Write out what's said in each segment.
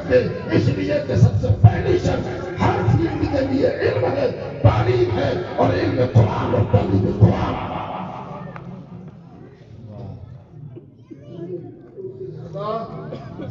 سکتے، اس لیے کہ سب سے پہلی شرط ہر فیلڈ کے لیے علم ہے، تعلیم ہے، اور علم قرآن اور تعلیم قرآن۔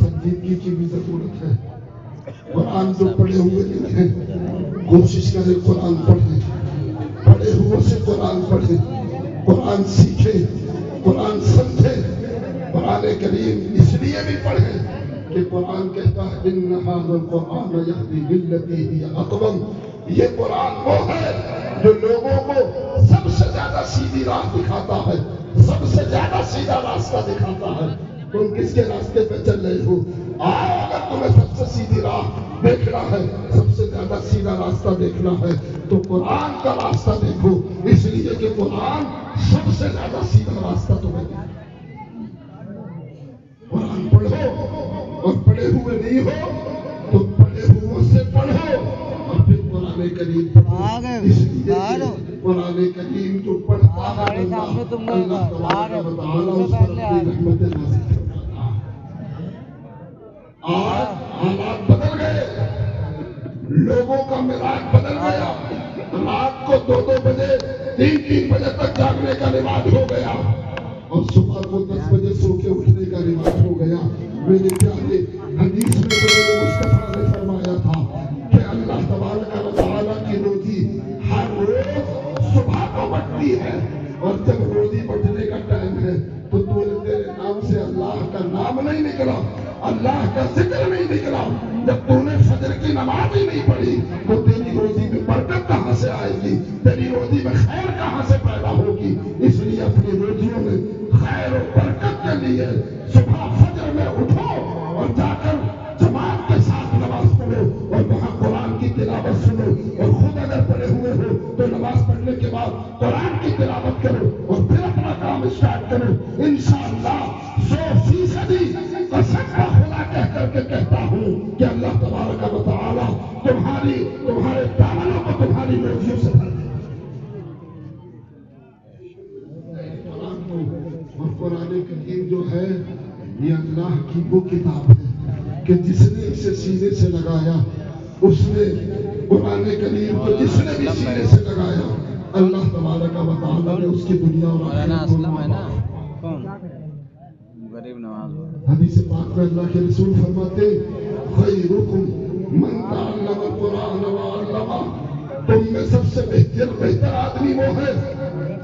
سنجیدگی کی بھی ضرورت ہے۔ قرآن جو پڑھے ہوئے نہیں ہیں، کوشش کریں قرآن پڑھیں، پڑھے ہوئے سے قرآن پڑھیں، قرآن سیکھیں، قرآن سمجھیں۔ قرآن کریم اس لیے بھی پڑھیں کہ قرآن کہتا ہے ان ھذا القرآن یہدی للتی ہی اقوم، یہ قرآن وہ ہے جو لوگوں کو سب سے زیادہ سیدھی راہ دکھاتا ہے، سب سے زیادہ سیدھا راستہ دکھاتا ہے۔ تم کس کے راستے پہ چل رہے ہو؟ آؤ، اگر تمہیں سب سے سیدھی راہ دیکھنا ہے، سب سے زیادہ سیدھا راستہ دیکھنا ہے تو قرآن کا راستہ دیکھو، اس لیے کہ قرآن سب سے زیادہ سیدھا راستہ تمہیں دے۔ قرآن پڑھو، اور پڑھے ہوئے نہیں ہو تو پڑھے ہوئے سے پڑھو، اور پھر قرآن کریم پڑھو، اس لیے کہ قرآن کریم جو پڑھتا ہے اللہ تبارک و تعالیٰ اس پر اپنی رحمت نازل فرماتا ہے۔ آج حالات بدل گئے، لوگوں کا مزاج بدل گیا، رات کو 2 بجے 3 بجے تک جاگنے کا رواج ہو گیا، اور صبح کو 10 بجے سو کے اٹھنے کا رواج ہو گیا۔ میرے پیارے، حدیث میں تو مصطفیٰ نے فرمایا تھا کہ اللہ تبارک و تعالیٰ کی روزی ہر روز صبح کو بڑھتی ہے، اور جب روزی بڑھنے کا ٹائم ہے تو تیرے نام سے اللہ کا نام نہیں نکلا، اللہ کا ذکر نہیں نکلا، جب تو نے فجر کی نماز ہی نہیں پڑھی تو تیری روزی میں برکت کہاں سے آئے گی، تیری روزی میں خیر کہاں سے پیدا ہوگی؟ اس لیے اپنی روزیوں میں خیر و برکت کے لیے صبح فجر میں اٹھو اور جا کر جماعت کے ساتھ نماز پڑھو، اور وہاں قرآن کی تلاوت سنو، اور خود اگر پڑھے ہوئے ہو تو نماز پڑھنے کے بعد قرآن کی تلاوت کرو، اور پھر اپنا کام اسٹارٹ کرو۔ انشاءاللہ 100% قسم کا خدا کہہ کر کے کہتا ہوں کہ اللہ تبارک و تعالیٰ تمہارے دامنوں کو تمہاری روزیوں سے بھر دے۔ اور قرآن کریم جو ہے یہ اللہ کی وہ کتاب ہے کہ جس نے اسے سینے سے لگایا، اس نے قرآن کریم کو جس نے بھی سینے سے لگایا، اللہ تبارک و تعالیٰ نے اس کی دنیا اور آخرت کو غریب نواز حدیث پاک میں اللہ کے رسول فرماتے خیرکم من تعلم القرآن وعلمہ، تم میں سب سے بہتر آدمی وہ ہے،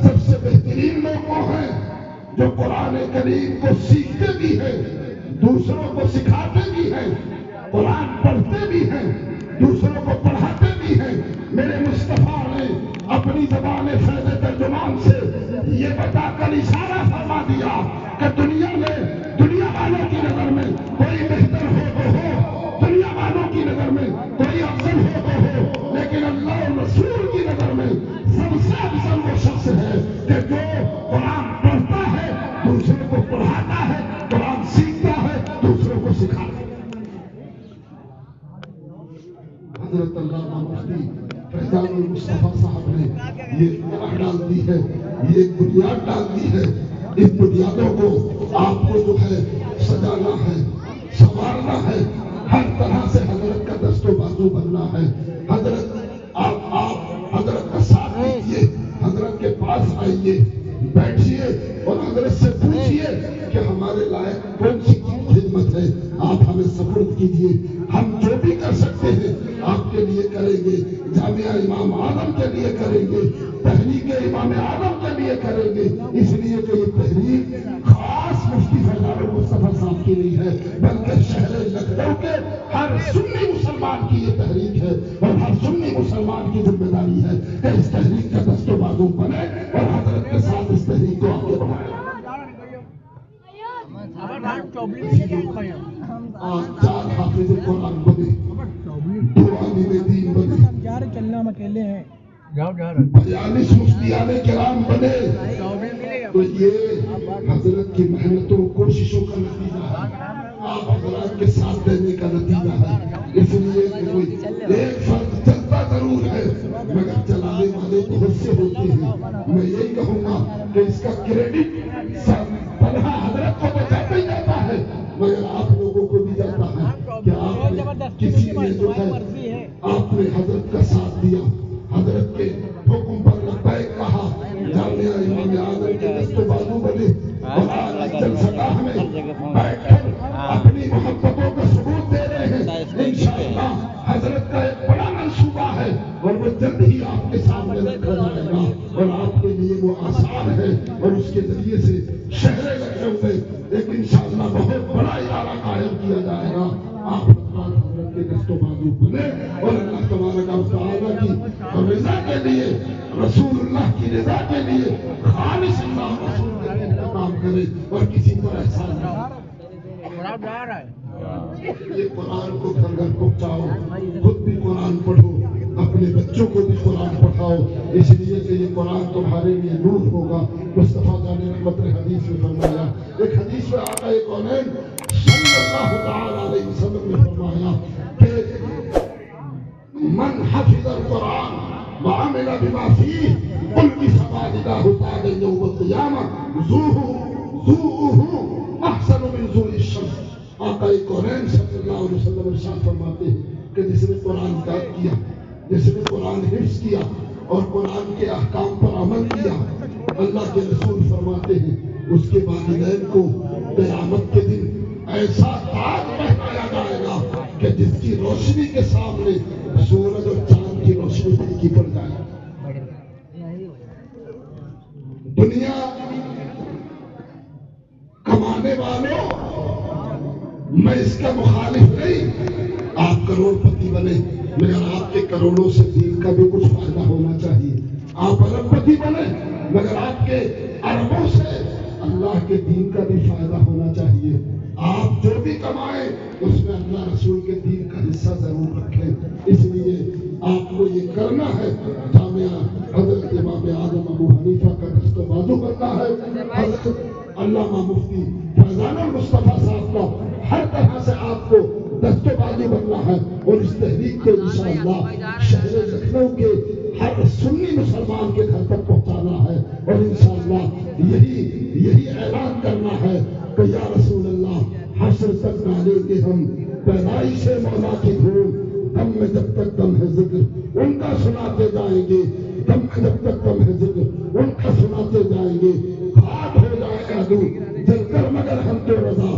سب سے بہترین لوگ وہ ہیں جو قرآن کریم کو سیکھتے بھی ہیں، دوسروں کو سکھاتے بھی ہیں، قرآن پڑھتے بھی ہیں، دوسروں کو پڑھاتے بھی ہیں۔ میرے مصطفیٰ نے اپنی زبان فیض ترجمان سے یہ بتا کر اشارہ فرما دیا کہ دنیا والوں کی نظر میں کوئی بہتر ہو، دنیا والوں کی نظر میں کوئی افضل ہو، لیکن اللہ اور رسول کی نظر میں سب سے افضل وہ شخص ہے کہ جو قرآن پڑھتا ہے، دوسروں کو پڑھاتا ہے، قرآن سیکھتا ہے، دوسروں کو سکھاتا ہے۔ حضرت علامہ مفتی فیضان المصطفیٰ صاحب نے یہ طرح ڈال دی ہے، یہ بنیاد ڈال دی ہے۔ ان بنیادوں کو آپ کو جو ہے سجانا ہے، سنوارنا ہے، ہر طرح سے حضرت کا دست و بازو بننا ہے۔ حضرت آپ حضرت کا ساتھ دیجیے، حضرت کے پاس آئیے، بیٹھیے اور حضرت سے پوچھیے کہ ہمارے لائق کون سی خدمت ہے، آپ ہمیں سپرد کیجیے، ہم جو بھی کر سکتے ہیں آپ کے لیے کریں گے، جامعہ امام اعظم کے لیے کریں گے، تحریک امام اعظم کے لیے کریں گے، اس لیے کہ یہ تحریک خاص مفتی فیضان المصطفیٰ صاحب کی نہیں ہے، بلکہ شہر لکھنؤ کے ہر سنی مسلمان کی یہ تحریک ہے، اور ہر سنی مسلمان کی ذمہ داری ہے کہ اس تحریک کا دست و بازو بنے اور حضرت کے ساتھ اس تحریک کو آگے بڑھائے۔ چار حافظ قرآن بنے، 2 عالم دین بنے، چلنا ہم اکیلے ہیں، 42 مفتیان کرام بنے، تو یہ حضرت کی محنتوں کوششوں کا نتیجہ ہے، آپ حضرات کے ساتھ دینے کا نتیجہ ہے۔ اس لیے کوئی ایک فرد چلتا ضرور ہے مگر چلانے والے بہت سے ہوتے ہیں۔ میں یہی کہوں گا کہ اس کا کریڈٹ تنہا حضرت کو تو جاتا ہی جاتا ہے، مگر آپ لوگوں کو بھی جاتا ہے کہ آپ نے کسی نے جو ہے آپ نے حضرت کا ساتھ دیا، حضرت کے حکم پر لبیک کہا، جامعہ امام اعظم کے دست و بازو بنے، اور آج جلسہ ہمیں بیٹھ کر اپنی محبتوں کا ثبوت دے رہے ہیں۔ انشاءاللہ حضرت کا ایک بڑا منصوبہ ہے اور وہ جلد ہی آپ کے سامنے رکھا جائے گا، اور آپ کے لیے وہ آسان ہے، اور اس کے ذریعے سے شہر لکھنؤ میں ایک انشاءاللہ بہت بڑا ادارہ قائم کیا جائے گا۔ آپ حضرت کے دست و بازو بنے اور اللہ تبارک و تعالیٰ کی رضا کے لیے، رسول اللہ کی رضا کے لیے خالص اللہ رسول کے دین کا کام کرے اور کسی پر احسان نہ ہو۔ یہ قرآن کو گھر گھر پہنچاؤ، خود بھی قرآن پڑھو، اپنے بچوں کو بھی قرآن پڑھاؤ، اس لیے کہ یہ قرآن تمہارے لیے نور ہوگا۔ مصطفیٰ جان رحمت نے حدیث میں فرمایا، ایک حدیث میں آقا کونین صلی اللہ تعالی علیہ وسلم نے فرمایا کہ من حفظ القرآن وعمل بما فيه ألبس والداه تاجا يوم القيامة ذوءه احسن من ذوء الشمس۔ آقا کونین صلی اللہ علیہ وسلم ارشاد فرماتے ہیں کہ جس نے قرآن یاد کیا، جس نے قرآن حفظ کیا اور قرآن کے احکام پر عمل کیا، اللہ کے رسول فرماتے ہیں اس کے والدین کو قیامت کے دن ایسا تاج پہنایا جائے گا کہ جس کی روشنی کے سامنے سورج اور چاند کی روشنی پھیکی پڑ جائے۔ دنیا کمانے والوں، میں اس کا مخالف نہیں، آپ کروڑ پتی بنے مگر آپ کے کروڑوں سے دین کا بھی کچھ فائدہ ہونا چاہیے۔ آپ ارب پتی بنے مگر آپ کے اربوں سے اللہ کے دین کا بھی فائدہ ہونا چاہیے۔ آپ جو بھی کمائیں اس میں اللہ رسول کے دین کا حصہ ضرور رکھیں۔ اس لیے آپ کو یہ کرنا ہے، جامعہ حضرت امام اعظم ابو حنیفہ کا دست و بازو بننا ہے، حضرت علامہ مفتی فیضان المصطفیٰ صاحب کا ہر طرح سے آپ کو دست و بازو بننا ہے، اور اس تحریک کو انشاءاللہ شہر لکھنؤ کے ہر سنی مسلمان کے گھر تک پہنچانا ہے، اور انشاءاللہ یہی اعلان کرنا ہے کہ یا رسول اللہ حشر تک ڈالیں گے ہم پیدائش مولا کی دھوم، دم میں جب تک دم ہے ذکر ان کا سناتے جائیں گے، دم میں جب تک دم ہے ذکر ان کا سناتے جائیں گے، خاک ہو جائے گا دو جل کر مگر ہم تو رضا،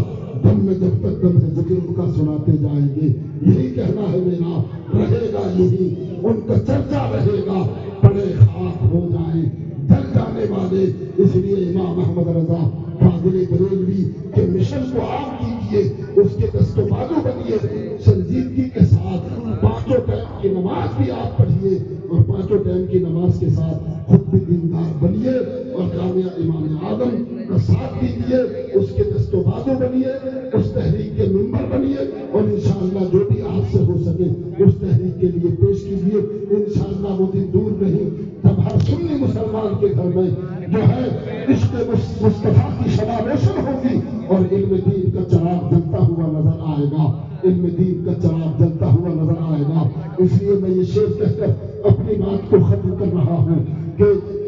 دم میں جب تک دم ہے ذکر ان کا سناتے جائیں گے۔ یہی کہنا ہے میرا، رہے گا یہی ان کا چرچا رہے گا، بڑے خاک ہو جائیں جل جانے والے۔ اس لیے امام احمد رضا فاضل بریلوی کے مشن کو عام کیجیے، اس کے دست و بازو بنیے، سنجیدگی کے ساتھ پانچوں ٹائم کی نماز بھی آپ پڑھیے، اور پانچوں ٹائم کی نماز کے ساتھ خود بھی دیندار بنیے، اور جامعہ امام اعظم کا ساتھ دیجیے، اس کے دست و بازو بنیے، اس تحریک کے ممبر بنیے، اور انشاءاللہ جو بھی آپ سے ہو سکے اس تحریک کے لیے پیش کیجیے۔ انشاءاللہ وہ دن دور نہیں جب ہر سنی مسلمان کے گھر میں جو ہے عشق مصطفیٰ کی شمع روشن ہوگی، اور علم دین کا چراغ جلتا ہوا نظر آئے گا، علم دین کا چراغ جلتا ہوا نظر آئے گا۔ اس لیے میں یہ شعر کہہ کر اپنی بات کو ختم کر رہا ہوں کہ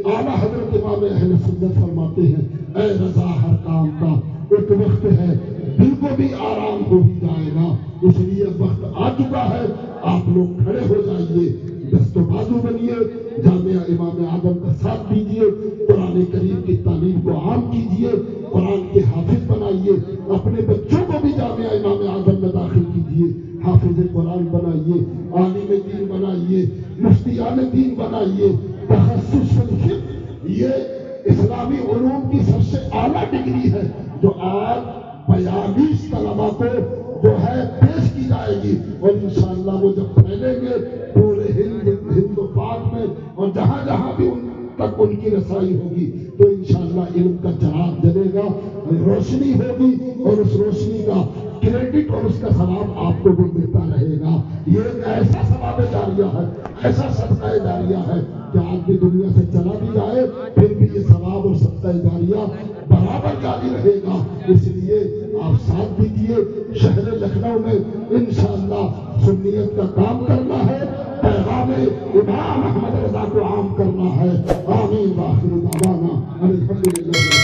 اعلیٰ حضرت امام اہل سنت فرماتے ہیں، اے رضا ہر کام کا ایک وقت ہے، دل کو بھی آرام ہو ہی جائے گا۔ اس لیے وقت آ چکا ہے، آپ لوگ کھڑے ہو جائیے، دست و بازو بنیے، جامعہ امام اعظم کا ساتھ دیجیے، قرآن کریم کی تعلیم کو عام کیجیے، قرآن کے حافظ بنائیے، اپنے بچوں کو بھی جامعہ امام اعظم میں داخل کیجیے، حافظ قرآن بنائیے، عالم دین بنائیے، مفتیان دین بنائیے، تخصص فقہ یہ اسلامی علوم کی سب سے اعلیٰ ڈگری ہے جو آج 42 طلباء کو جو ہے پیش کی جائے گی، اور انشاءاللہ وہ جب پھیلیں گے پورے ہند و پاک میں، اور جہاں جہاں بھی ان تک ان کی رسائی ہوگی تو انشاءاللہ علم کا چراغ جلے گا، روشنی ہوگی، اور اس روشنی کا کریڈٹ اور اس کا ثواب آپ کو بھی ملتا رہے گا۔ یہ ایک ایسا ثواب جاریہ ہے، ایسا صدقہ جاریہ ہے کہ آدمی دنیا سے چلا بھی جائے پھر بھی یہ ثواب اور صدقہ جاریہ برابر جاری رہے گا۔ اس لیے آپ ساتھ دیجیے، شہر لکھنؤ میں انشاءاللہ سنیت کا کام کرنا ہے، پیغام امام احمد رضا کو عام کرنا ہے۔ آمین، وآخر دعوانا الحمدللہ۔